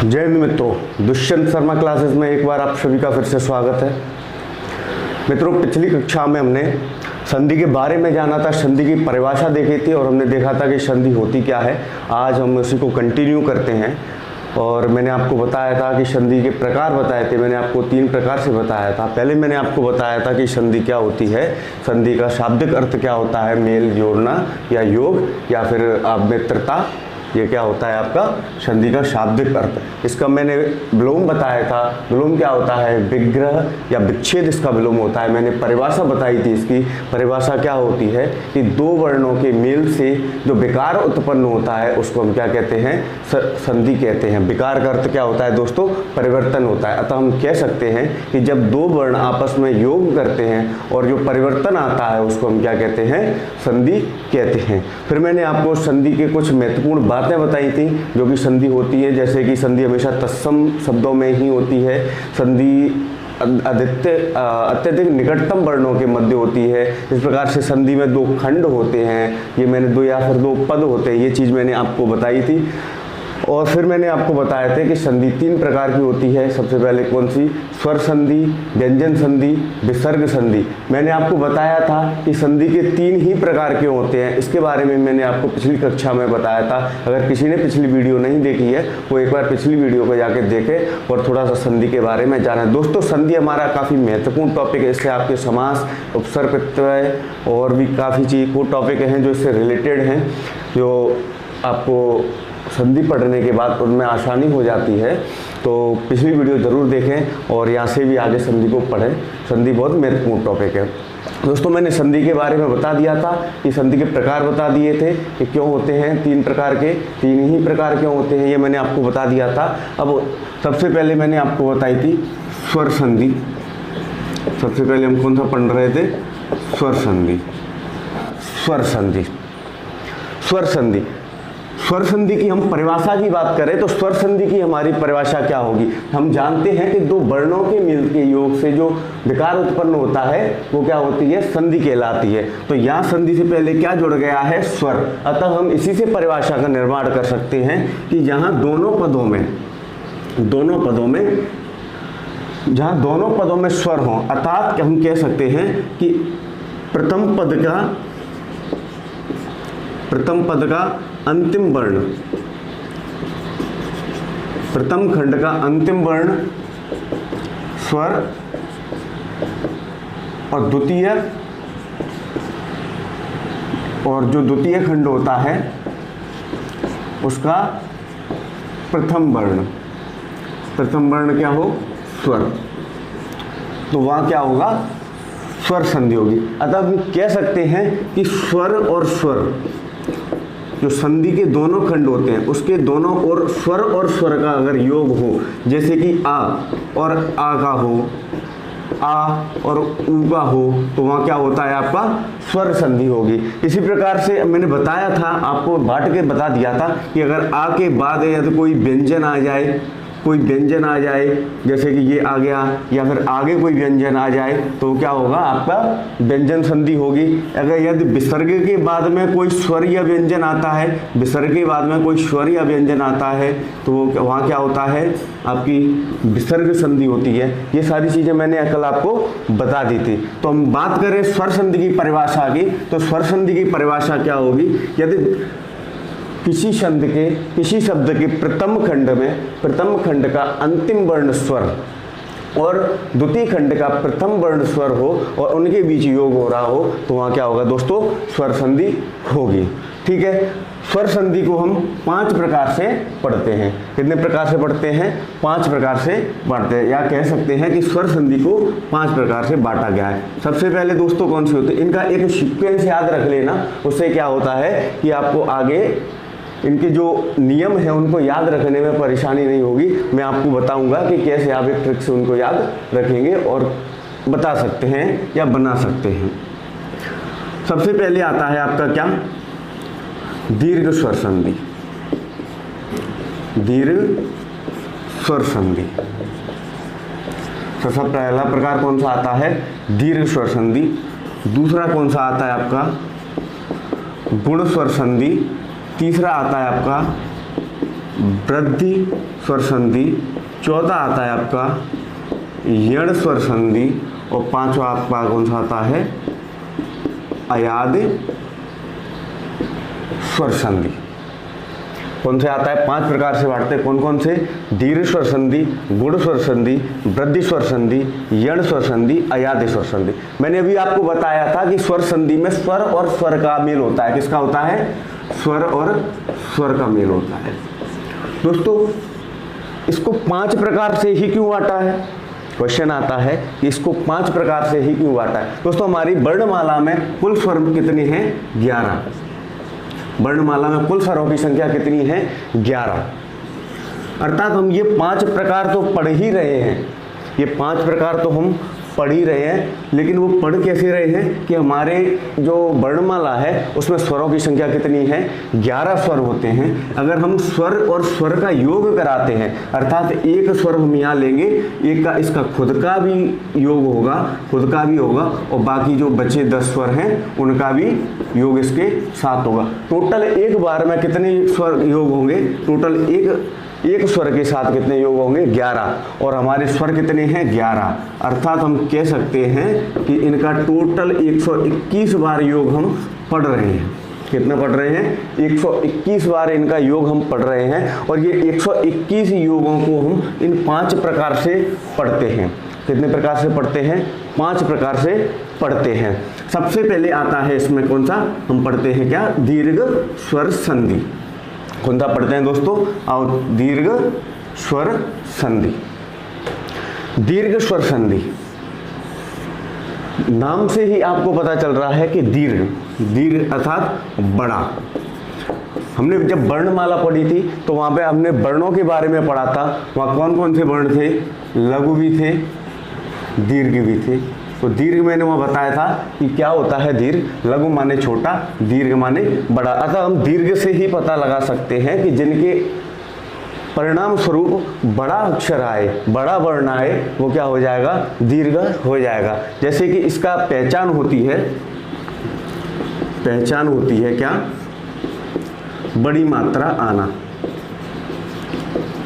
जय हिंद मित्रों, दुष्यंत शर्मा क्लासेस में एक बार आप सभी का फिर से स्वागत है। मित्रों, पिछली कक्षा में हमने संधि के बारे में जाना था, संधि की परिभाषा देखी थी और हमने देखा था कि संधि होती क्या है। आज हम उसी को कंटिन्यू करते हैं और मैंने आपको बताया था कि संधि के प्रकार बताए थे। मैंने आपको 3 प्रकार से बताया था। पहले मैंने आपको बताया था कि संधि क्या होती है, संधि का शाब्दिक अर्थ क्या होता है, मेल जोड़ना या योग या फिर मित्रता, ये क्या होता है आपका संधि का शाब्दिक अर्थ। इसका मैंने विलोम बताया था। विलोम क्या होता है, विग्रह या विच्छेद इसका विलोम होता है। मैंने परिभाषा बताई थी। इसकी परिभाषा क्या होती है कि 2 वर्णों के मेल से जो विकार उत्पन्न होता है उसको हम क्या कहते हैं, संधि कहते हैं। विकार का अर्थ क्या होता है दोस्तों, परिवर्तन होता है। अतः हम कह सकते हैं कि जब 2 वर्ण आपस में योग करते हैं और जो परिवर्तन आता है उसको हम क्या कहते हैं, संधि कहते हैं। फिर मैंने आपको संधि के कुछ महत्वपूर्ण बातें बताई थी जो कि संधि होती है, जैसे कि संधि हमेशा तत्सम शब्दों में ही होती है। संधि अत्यधिक निकटतम वर्णों के मध्य होती है। इस प्रकार से संधि में 2 खंड होते हैं, ये मैंने 2 या फिर 2 पद होते हैं, ये चीज़ मैंने आपको बताई थी। और फिर मैंने आपको बताया था कि संधि 3 प्रकार की होती है। सबसे पहले कौन सी, स्वर संधि, व्यंजन संधि, विसर्ग संधि। मैंने आपको बताया था कि संधि के 3 ही प्रकार के होते हैं। इसके बारे में मैंने आपको पिछली कक्षा में बताया था। अगर किसी ने पिछली वीडियो नहीं देखी है वो एक बार पिछली वीडियो को जाके देखे और थोड़ा सा संधि के बारे में जाना। दोस्तों, संधि हमारा काफ़ी महत्वपूर्ण टॉपिक है। इससे आपके समास, उपसर्ग, प्रत्यय और भी काफ़ी चीज़ को टॉपिक हैं जो इससे रिलेटेड हैं, जो आपको संधि पढ़ने के बाद उनमें आसानी हो जाती है। तो पिछली वीडियो ज़रूर देखें और यहाँ से भी आगे संधि को पढ़ें। संधि बहुत महत्वपूर्ण टॉपिक है। दोस्तों, मैंने संधि के बारे में बता दिया था कि संधि के प्रकार बता दिए थे कि क्यों होते हैं 3 प्रकार के, 3 ही प्रकार क्यों होते हैं, ये मैंने आपको बता दिया था। अब सबसे पहले मैंने आपको बताई थी स्वर संधि। सबसे पहले हम कौन सा पढ़ रहे थे, स्वर संधि। स्वर संधि, स्वर संधि, स्वर संधि की हम परिभाषा की बात करें तो स्वर संधि की हमारी परिभाषा क्या होगी। हम जानते हैं कि 2 वर्णों के मिल के योग से जो विकार उत्पन्न होता है वो क्या होती है, संधि कहलाती है। तो यहाँ संधि से पहले क्या जुड़ गया है, स्वर। अतः हम इसी से परिभाषा का निर्माण कर सकते हैं कि जहाँ दोनों पदों में स्वर हों, अर्थात हम कह सकते हैं कि प्रथम पद का अंतिम वर्ण, प्रथम खंड का अंतिम वर्ण स्वर और जो द्वितीय खंड होता है उसका प्रथम वर्ण क्या हो, स्वर। तो वहां क्या होगा, स्वर संधि होगी। अतः हम कह सकते हैं कि स्वर और स्वर जो संधि के दोनों खंड होते हैं उसके दोनों ओर स्वर और स्वर का अगर योग हो, जैसे कि आ और आ का हो, आ और ऊ का हो, तो वहाँ क्या होता है, आपका स्वर संधि होगी। इसी प्रकार से मैंने बताया था, आपको बांट के बता दिया था कि अगर आ के बाद या तो कोई व्यंजन आ जाए, जैसे कि ये आ गया, या फिर आगे कोई व्यंजन आ जाए तो क्या होगा, आपका व्यंजन संधि होगी। अगर यदि विसर्ग के बाद में कोई स्वर या व्यंजन आता है, तो वहाँ क्या होता है, आपकी विसर्ग संधि होती है। ये सारी चीज़ें मैंने कल आपको बता दी थी। तो हम बात करें स्वर संधि की परिभाषा की, तो स्वर संधि की परिभाषा क्या होगी, यदि किसी शब्द के प्रथम खंड का अंतिम वर्ण स्वर और द्वितीय खंड का प्रथम वर्ण स्वर हो और उनके बीच योग हो रहा हो, तो वहाँ क्या होगा दोस्तों, स्वर संधि होगी। ठीक है। स्वर संधि को हम 5 प्रकार से पढ़ते हैं। कितने प्रकार से पढ़ते हैं, 5 प्रकार से पढ़ते हैं, या कह सकते हैं कि स्वर संधि को 5 प्रकार से बांटा गया है। सबसे पहले दोस्तों कौन से होते हैं, इनका एक सीक्वेंस याद रख लेना, उससे क्या होता है कि आपको आगे इनके जो नियम है उनको याद रखने में परेशानी नहीं होगी। मैं आपको बताऊंगा कि कैसे आप एक ट्रिक से उनको याद रखेंगे और बता सकते हैं या बना सकते हैं। सबसे पहले आता है आपका क्या, दीर्घ स्वर संधि। दीर्घ स्वर संधि सबसे पहला प्रकार कौन सा आता है, दीर्घ स्वर संधि। दूसरा कौन सा आता है आपका, गुण स्वर संधि। तीसरा आता है आपका वृद्धि स्वर संधि, चौथा आता है आपका यण स्वर संधि, और पांचवा आपका कौन सा आता है, अयाद स्वर संधि। कौन से आता है, 5 प्रकार से बांटते हैं। कौन कौन से, दीर्घ स्वर संधि, गुण स्वर संधि, वृद्धि स्वर संधि, यण स्वर संधि, अयाद स्वर संधि। मैंने अभी आपको बताया था कि स्वर संधि में स्वर और स्वर का मेल होता है। किसका होता है, स्वर और स्वर का मेल होता है। दोस्तों इसको 5 प्रकार से ही क्यों बांटा है, क्वेश्चन आता है कि इसको 5 प्रकार से ही क्यों बांटा है। दोस्तों हमारी वर्णमाला में कुल स्वर कितने हैं, 11। वर्णमाला में कुल स्वरों की संख्या कितनी है, 11। अर्थात हम ये 5 प्रकार तो पढ़ ही रहे हैं, ये 5 प्रकार तो हम पढ़ ही रहे हैं, लेकिन वो पढ़ कैसे रहे हैं कि हमारे जो वर्णमाला है उसमें स्वरों की संख्या कितनी है, 11 स्वर होते हैं। अगर हम स्वर और स्वर का योग कराते हैं, अर्थात एक स्वर हम यहाँ लेंगे, एक का इसका खुद का भी योग होगा, खुद का भी होगा, और बाकी जो बचे 10 स्वर हैं उनका भी योग इसके साथ होगा। टोटल एक बार में कितने स्वर योग होंगे, टोटल एक स्वर के साथ कितने योग होंगे, 11, और हमारे स्वर कितने हैं, 11। अर्थात हम कह सकते हैं कि इनका टोटल 121 बार योग हम पढ़ रहे हैं। कितना पढ़ रहे हैं, 121 बार इनका योग हम पढ़ रहे हैं, और ये 121 योगों को हम इन 5 प्रकार से पढ़ते हैं। कितने प्रकार से पढ़ते हैं, 5 प्रकार से पढ़ते हैं। सबसे पहले आता है इसमें कौन सा, हम पढ़ते हैं क्या, दीर्घ स्वर संधि। कौन सा पढ़ते हैं दोस्तों, और दीर्घ स्वर संधि। दीर्घ स्वर संधि नाम से ही आपको पता चल रहा है कि दीर्घ अर्थात बड़ा। हमने जब वर्णमाला पढ़ी थी तो वहां पे हमने वर्णों के बारे में पढ़ा था। वहां कौन कौन से वर्ण थे, लघु भी थे, दीर्घ भी थे। तो दीर्घ मैंने वहाँ बताया था कि क्या होता है दीर्घ, लघु माने छोटा, दीर्घ माने बड़ा। अतः हम दीर्घ से ही पता लगा सकते हैं कि जिनके परिणाम स्वरूप बड़ा अक्षर आए, बड़ा वर्ण आए, वो क्या हो जाएगा, दीर्घ हो जाएगा। जैसे कि इसका पहचान होती है क्या, बड़ी मात्रा आना।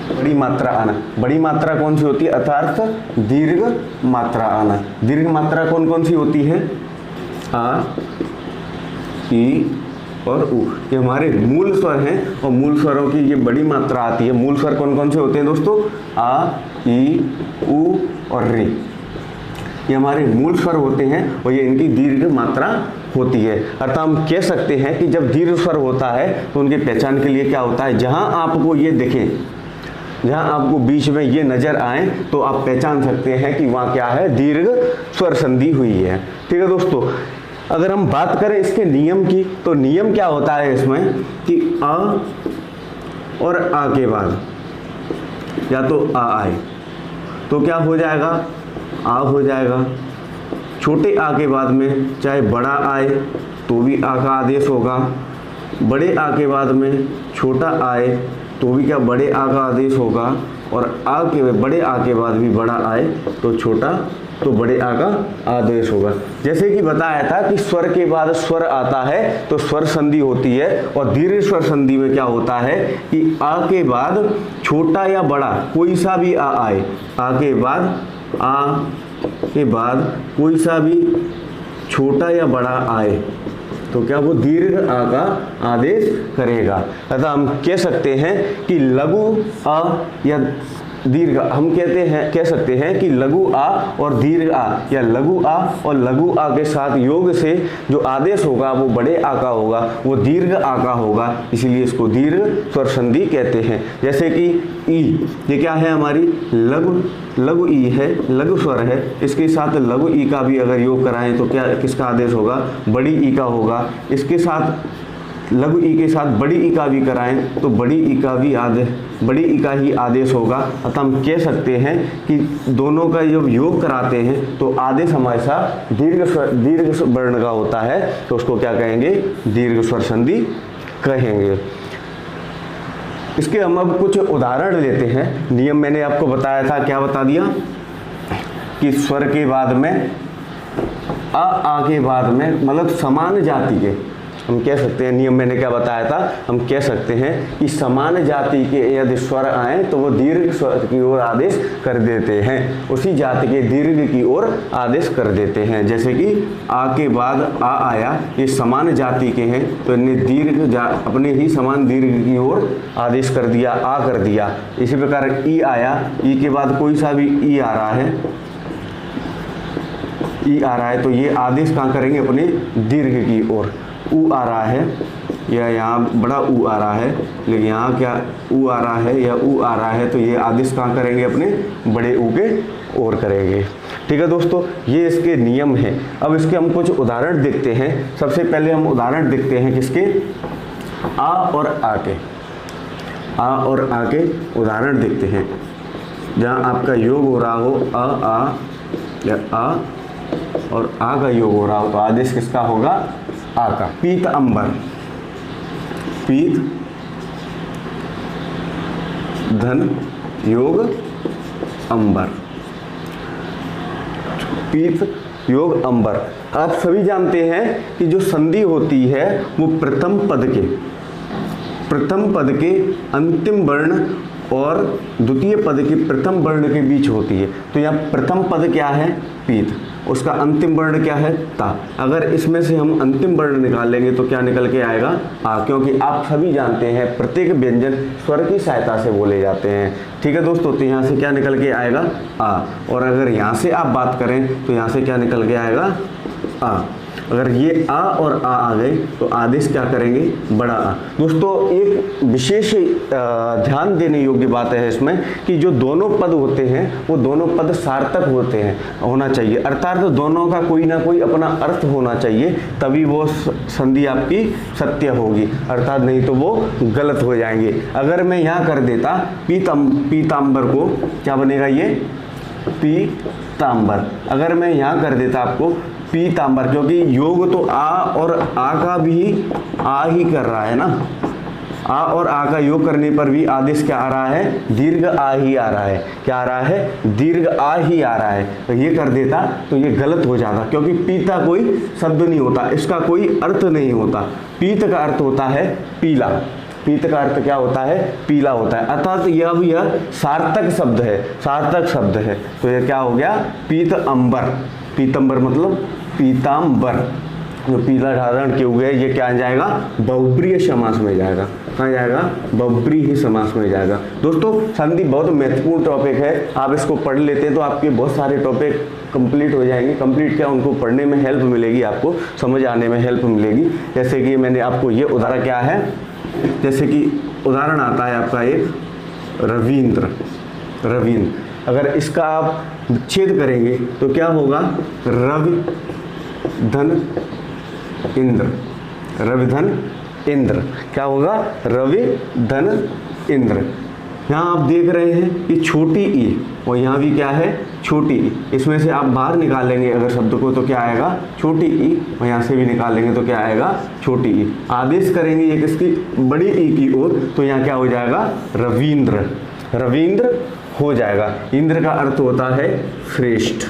बड़ी मात्रा आना, बड़ी मात्रा कौन सी होती है, अर्थात दीर्घ मात्रा आना। दीर्घ मात्रा कौन कौन सी होती है, आ, ई और उ। ये हमारे मूल स्वर हैं, और मूल स्वरों की ये बड़ी मात्रा आती है। मूल स्वर कौन कौन से होते हैं दोस्तों, आ, ई, उ और रे। ये हमारे मूल स्वर होते हैं, और ये इनकी दीर्घ मात्रा होती है। अर्थात हम कह सकते हैं कि जब दीर्घ स्वर होता है तो उनकी पहचान के लिए क्या होता है, जहां आपको ये दिखे, जहां आपको बीच में ये नजर आए, तो आप पहचान सकते हैं कि वहां क्या है, दीर्घ स्वर संधि हुई है। ठीक है दोस्तों, अगर हम बात करें इसके नियम की, तो नियम क्या होता है इसमें कि अ और आ के बाद या तो आ आए तो क्या हो जाएगा, आ हो जाएगा। छोटे आ के बाद में चाहे बड़ा आए तो भी आ का आदेश होगा, बड़े आ के बाद में छोटा आए तो भी क्या, बड़े आ का आदेश होगा, और बड़े आ के बाद भी बड़ा आए तो छोटा, तो बड़े आ का आदेश होगा। जैसे कि बताया था कि स्वर के बाद स्वर आता है तो स्वर संधि होती है, और दीर्घ स्वर संधि में क्या होता है कि आ के बाद छोटा या बड़ा कोई सा भी आ आए, आ के बाद कोई सा भी छोटा या बड़ा आए तो क्या वो दीर्घ आ का आदेश करेगा। अतः हम कह सकते हैं कि लघु आ या दीर्घ, हम कह सकते हैं कि लघु आ और दीर्घ आ, या लघु आ और लघु आ के साथ योग से जो आदेश होगा वो बड़े आ का होगा, वो दीर्घ आ का होगा, इसीलिए इसको दीर्घ स्वर संधि कहते हैं। जैसे कि ई, ये क्या है हमारी लघु ई है, लघु स्वर है, इसके साथ लघु ई का भी अगर योग कराएं तो क्या, किसका आदेश होगा, बड़ी ई का होगा। इसके साथ लघु ई के साथ बड़ी ई का भी कराएं तो बड़ी ई का ही आदेश होगा। अतः हम कह सकते हैं कि दोनों का जब योग कराते हैं तो आदेश हमेशा दीर्घ वर्ण का होता है, तो उसको क्या कहेंगे, दीर्घ स्वर संधि कहेंगे। इसके हम अब कुछ उदाहरण लेते हैं। नियम मैंने आपको बताया था, क्या बता दिया कि स्वर के बाद में आ के बाद में, मतलब समान जाति के, हम कह सकते हैं, नियम मैंने क्या बताया था, हम कह सकते हैं कि समान जाति के यदि स्वर आए तो वो दीर्घ स्वर की ओर आदेश कर देते हैं, उसी जाति के दीर्घ की ओर आदेश कर देते हैं। जैसे कि आ के बाद आ आया, ये समान जाति के हैं तो इन्हें दीर्घ अपने ही समान दीर्घ की ओर आदेश कर दिया, आ कर दिया। इसी प्रकार ई आया, ई के बाद कोई सा भी ई आ रहा है, ई आ रहा है तो ये आदेश कहाँ करेंगे, अपने दीर्घ की ओर। ऊ आ रहा है या यहाँ बड़ा ऊ आ रहा है, लेकिन यहाँ क्या ऊ आ रहा है या ऊ आ रहा है तो ये आदेश कहाँ करेंगे, अपने बड़े ऊ के ओर करेंगे। ठीक है दोस्तों, ये इसके नियम हैं। अब इसके हम कुछ उदाहरण देखते हैं। सबसे पहले हम उदाहरण देखते हैं किसके, आ और आ के। आ और आ के उदाहरण देखते हैं। जहाँ आपका योग हो रहा हो आ या आ और आ का योग हो रहा हो तो आदेश किसका होगा, आ का। पीत अंबर, पीत धन योग अंबर, पीत योग अंबर। आप सभी जानते हैं कि जो संधि होती है वो प्रथम पद के अंतिम वर्ण और द्वितीय पद के प्रथम वर्ण के बीच होती है। तो यहाँ प्रथम पद क्या है, पीत, उसका अंतिम वर्ण क्या है, ता। अगर इसमें से हम अंतिम वर्ण निकालेंगे तो क्या निकल के आएगा, आ, क्योंकि आप सभी जानते हैं प्रत्येक व्यंजन स्वर की सहायता से बोले जाते हैं। ठीक है दोस्तों, तो यहाँ से क्या निकल के आएगा, आ। और अगर यहाँ से आप बात करें तो यहाँ से क्या निकल के आएगा, आ। अगर ये आ और आ गए तो आदेश क्या करेंगे, बड़ा आ। दोस्तों एक विशेष ध्यान देने योग्य बात है इसमें कि जो दोनों पद होते हैं वो दोनों पद सार्थक होना चाहिए, अर्थात दोनों का कोई ना कोई अपना अर्थ होना चाहिए, तभी वो संधि आपकी सत्य होगी, अर्थात नहीं तो वो गलत हो जाएंगे। अगर मैं यहाँ कर देता पीतांबर को, क्या बनेगा ये, पीतांबर। अगर मैं यहाँ कर देता आपको पीतांबर, क्योंकि योग तो आ और आ का भी आ ही कर रहा है ना, आ और आ का योग करने पर भी आदेश क्या आ रहा है, दीर्घ आ ही आ रहा है। क्या आ रहा है, दीर्घ आ ही आ रहा है। तो ये कर देता तो ये गलत हो जाता, क्योंकि पीता कोई शब्द नहीं होता, इसका कोई अर्थ नहीं होता। पीत का अर्थ होता है पीला, पीत का अर्थ क्या होता है, पीला होता है, अर्थात यह सार्थक शब्द है, सार्थक शब्द है। तो यह क्या हो गया, पीत अंबर। पीतंबर मतलब पीतांबर, जो पीला धारण किए हुए ये क्या आ जाएगा, बहुप्रिय समास में जाएगा। कहाँ जाएगा, बहुप्रिय ही समास में जाएगा। दोस्तों संधि बहुत महत्वपूर्ण टॉपिक है, आप इसको पढ़ लेते हैं तो आपके बहुत सारे टॉपिक कंप्लीट हो जाएंगे। कंप्लीट क्या, उनको पढ़ने में हेल्प मिलेगी, आपको समझ आने में हेल्प मिलेगी। जैसे कि मैंने आपको ये उदाहरण क्या है, जैसे कि उदाहरण आता है आपका एक रविंद्र। अगर इसका आप छेद करेंगे तो क्या होगा, रवि धन इंद्र। रवि धन इंद्र क्या होगा, रवि धन इंद्र। यहाँ आप देख रहे हैं कि छोटी ई और यहाँ भी क्या है, छोटी ई। इसमें से आप बाहर निकालेंगे अगर शब्द को तो क्या आएगा, छोटी ई, और यहाँ से भी निकालेंगे तो क्या आएगा, छोटी ई। आदेश करेंगे ये किसकी, बड़ी ई की ओर, तो यहाँ क्या हो जाएगा, रविंद्र। रविंद्र हो जाएगा। इंद्र का अर्थ होता है श्रेष्ठ।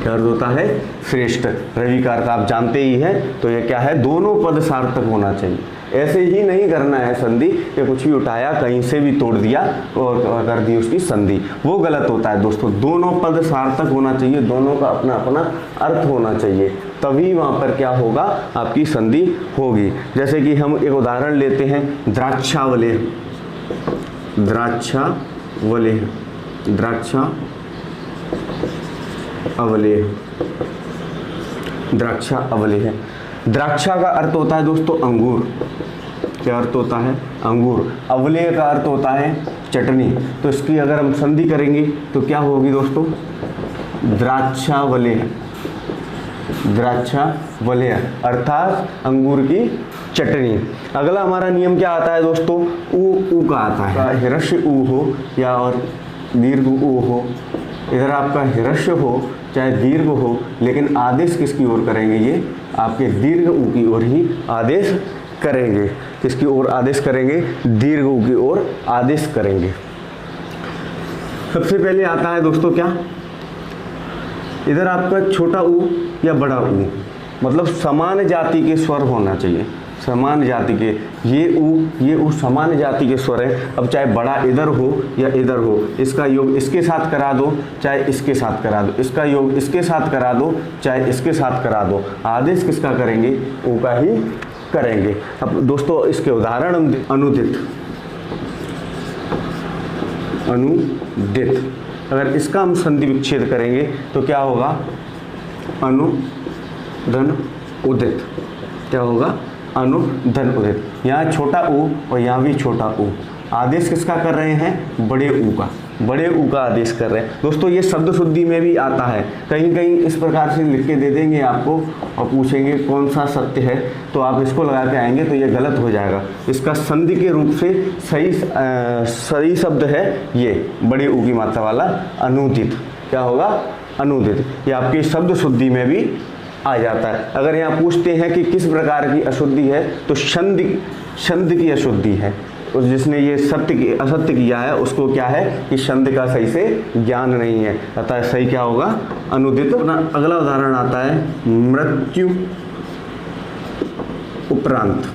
क्या अर्थ होता है, श्रेष्ठ। रवि का अर्थ आप जानते ही हैं। तो ये क्या है, दोनों पद सार्थक होना चाहिए। ऐसे ही नहीं करना है संधि कि कुछ भी उठाया कहीं से भी तोड़ दिया और कर दी उसकी संधि, वो गलत होता है दोस्तों। दोनों पद सार्थक होना चाहिए, दोनों का अपना अपना अर्थ होना चाहिए, तभी वहाँ पर क्या होगा, आपकी संधि होगी। जैसे कि हम एक उदाहरण लेते हैं, द्राक्षावलेह। द्राक्षावलेह, द्राक्षा अवलेह, द्राक्षा अवलेह। द्राक्षा का अर्थ होता है दोस्तों अंगूर। क्या अर्थ होता है, अंगूर। अवलेह का अर्थ होता है चटनी। तो इसकी अगर हम संधि करेंगे तो क्या होगी दोस्तों, द्राक्षावलेह। द्राक्षावलेह अर्थात अंगूर की चटनी। अगला हमारा नियम क्या आता है दोस्तों, ऊ का आता है। हिरस्य ऊ हो या और दीर्घ ऊ हो, इधर आपका हिरस्य हो चाहे दीर्घ हो, लेकिन आदेश किसकी ओर करेंगे, ये आपके दीर्घ ऊ की ओर ही आदेश करेंगे। किसकी ओर आदेश करेंगे, दीर्घ ऊ की ओर आदेश करेंगे। सबसे पहले आता है दोस्तों क्या, इधर आपका छोटा ऊ या बड़ा ऊ। मतलब समान जाति के स्वर होना चाहिए, समान जाति के। ये ऊ समान जाति के स्वर है। अब चाहे बड़ा इधर हो या इधर हो, इसका योग इसके साथ करा दो चाहे इसके साथ करा दो, इसका योग इसके साथ करा दो चाहे इसके साथ करा दो, आदेश किसका करेंगे? ऊ का ही करेंगे। अब दोस्तों इसके उदाहरण अनुदित, अनुदित, अगर इसका हम संधि विच्छेद करेंगे तो क्या होगा? अनु धन उदित। क्या होगा? अनु धन उदित। यहाँ छोटा ऊ और यहाँ भी छोटा ऊ। आदेश किसका कर रहे हैं? बड़े ऊ का, बड़े ऊ का आदेश कर रहे हैं। दोस्तों ये शब्द शुद्धि में भी आता है, कहीं कहीं इस प्रकार से लिख के दे देंगे आपको और पूछेंगे कौन सा सत्य है, तो आप इसको लगा के आएंगे तो ये गलत हो जाएगा। इसका संधि के रूप से सही शब्द है ये बड़े ऊ की मात्रा वाला अनुदित। क्या होगा? अनुदित। ये आपकी शब्द शुद्धि में भी आ जाता है। अगर यहाँ पूछते हैं कि किस प्रकार की अशुद्धि है, तो छंद की अशुद्धि है। और जिसने ये सत्य की असत्य किया है उसको क्या है कि छंद का सही से ज्ञान नहीं है, अतः सही क्या होगा? अनुदित। अगला उदाहरण आता है मृत्यु उपरांत।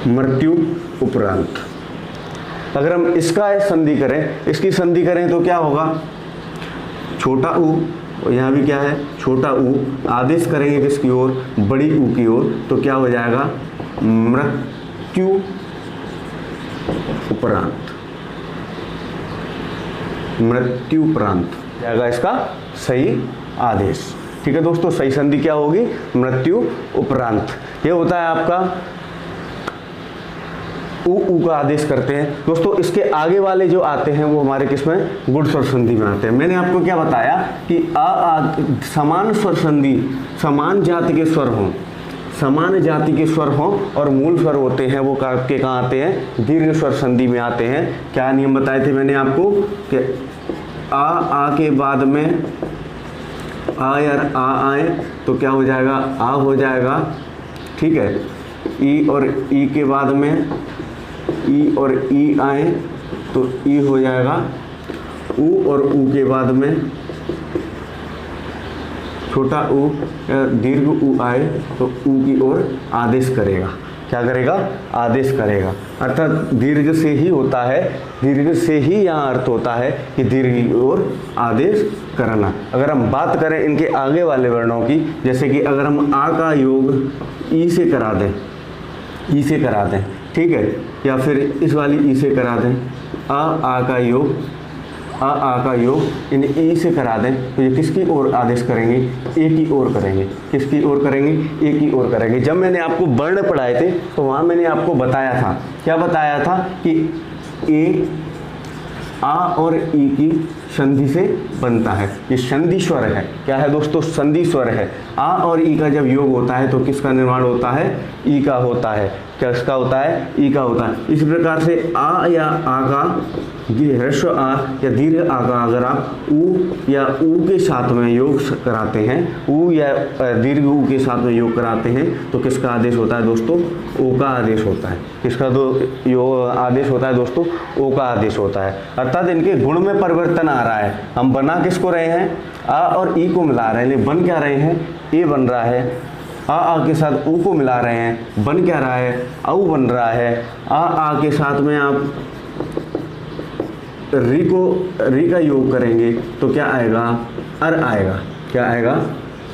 मृत्यु उपरांत अगर हम इसका संधि करें, इसकी संधि करें तो क्या होगा? छोटा ऊ, यहाँ भी क्या है? छोटा ऊ। आदेश करेंगे किसकी ओर? बड़ी ऊ की ओर, तो क्या हो जाएगा? मृत्यु उपरांत। मृत्यु उपरांत जाएगा इसका सही आदेश। ठीक है दोस्तों, सही संधि क्या होगी? मृत्यु उपरांत। ये होता है आपका ऊ का आदेश करते हैं। दोस्तों इसके आगे वाले जो आते हैं वो हमारे किसमें? गुण स्वर संधि में आते हैं। मैंने आपको क्या बताया कि समान स्वर संधि, समान जाति के स्वर हों, समान जाति के स्वर हों और मूल स्वर होते हैं वो के कहाँ आते हैं? दीर्घ स्वर संधि में आते हैं। क्या नियम बताए थे मैंने आपको कि आ के बाद में आ और आ आए तो क्या हो जाएगा? आ हो जाएगा। ठीक है, ई और ई के बाद में ई और ई आए तो ई हो जाएगा। ऊ और ऊ के बाद में छोटा ऊ दीर्घ ऊ आए तो ऊ की ओर आदेश करेगा। क्या करेगा? आदेश करेगा। अर्थात दीर्घ से ही होता है, दीर्घ से ही यहाँ अर्थ होता है कि दीर्घ की ओर आदेश करना। अगर हम बात करें इनके आगे वाले वर्णों की, जैसे कि अगर हम आ का योग ई से करा दें, ई से करा दें, ठीक है, या फिर इस वाली ई से करा दें, आ का योग, आ का योग इन ई से करा दें तो ये किसकी ओर आदेश करेंगे? ए की ओर करेंगे। किसकी ओर करेंगे? ए की ओर करेंगे। जब मैंने आपको वर्ण पढ़ाए थे तो वहाँ मैंने आपको बताया था, क्या बताया था कि ए आ और ई की संधि से बनता है। ये संधि स्वर है। क्या है दोस्तों? संधि स्वर है। आ और ई का जब योग होता है तो किसका निर्माण होता है? ई का होता है। किसका होता है? ई का होता है। इस प्रकार से आ या आ का ह्रस्व आ या दीर्घ आ का अगर आप ऊ या ऊ के साथ में योग कराते हैं, ऊ या दीर्घ ऊ के साथ में योग कराते हैं तो किसका आदेश होता है दोस्तों? ओ का आदेश होता है। किसका आदेश होता है दोस्तों? ओ का आदेश होता है। अर्थात इनके गुण में परिवर्तन आ रहा है। हम बना किसको रहे हैं? आ और ई को मिला रहे हैं, लेकिन बन क्या रहे हैं? ए बन रहा है। आ के साथ ऊ को मिला रहे हैं, बन क्या रहा है? औ बन रहा है। आ के साथ में आप री का योग करेंगे तो क्या आएगा? अर आएगा। क्या आएगा?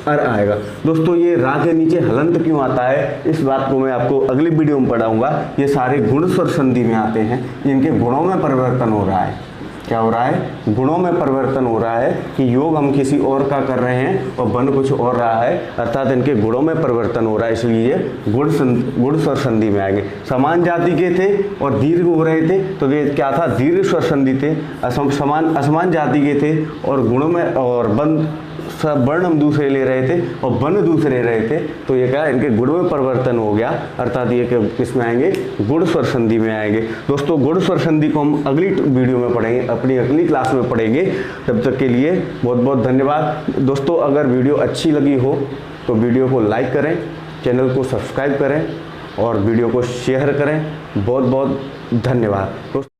अर आएगा। दोस्तों ये रा के नीचे हलंत क्यों आता है, इस बात को मैं आपको अगली वीडियो में पढ़ाऊंगा। ये सारे गुण स्वर संधि में आते हैं, इनके गुणों में परिवर्तन हो रहा है। क्या हो रहा है? गुणों में परिवर्तन हो रहा है कि योग हम किसी और का कर रहे हैं और बन कुछ और रहा है, अर्थात इनके गुणों में परिवर्तन हो रहा है, इसलिए गुण स्वर संधि में आएंगे। समान जाति के थे और दीर्घ हो रहे थे तो ये क्या था? दीर्घ स्वर संधि थे। असमान जाति के थे और गुणों में और बन सब वर्ण हम दूसरे ले रहे थे और बन दूसरे रहे थे, तो ये क्या? इनके गुण में परिवर्तन हो गया, अर्थात ये किस में आएंगे? गुण स्वर संधि में आएंगे। दोस्तों गुण स्वर संधि को हम अगली वीडियो में पढ़ेंगे, अपनी अगली क्लास में पढ़ेंगे। तब तक के लिए बहुत बहुत धन्यवाद। दोस्तों अगर वीडियो अच्छी लगी हो तो वीडियो को लाइक करें, चैनल को सब्सक्राइब करें और वीडियो को शेयर करें। बहुत बहुत धन्यवाद दोस्तों।